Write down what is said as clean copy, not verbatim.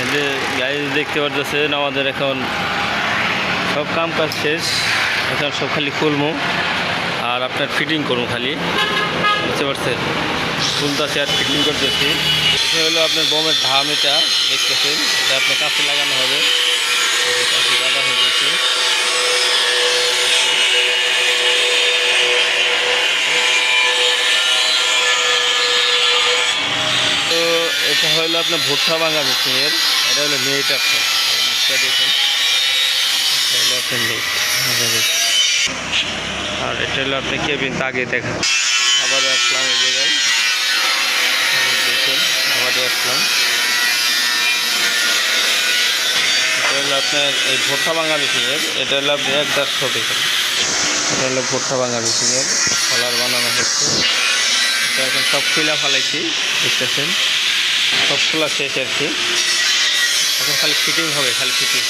এই যে গাইজ দেখতে পারতেছেন আমাদের এখন সব কাম কাজ শেষ। এখন সব খালি খুলবো আর আপনার ফিটিং করবো খালি, বুঝতে পারছেন? খুলতেছি আর ফিটিং করতেছি। এটা হলো আপনার বোমের ধাম, এটা দেখতেছেন, এটা আপনার কাছে লাগানো হবে। কাছে কাটা হয়ে গেছে। তো এটা হলো আপনার ভুট্টা ভাঙা মেশিনের, এটা হলো নেট। আপনার দেখুন, এটা হলো আপনার নেট। আর এটা হলো আপনি কেবিন, আগে দেখা। আবারও আসলাম এই জায়গায়, দেখুন আবারও আসলাম। এটা হলো আপনার এই ভুট্টা ভাঙা মেশিনের, এটা হলো আপনি 1-1.5 টাকা। এটা হলো ভুট্টা ভাঙা মেশিনের কলার বানানো হচ্ছে। এটা এখন সব খুলা ফেলাইছি, দেখতেছেন সব খোলা শেষ আর কি। এখন খালি ফিটিং হবে, খালি ফিটিং।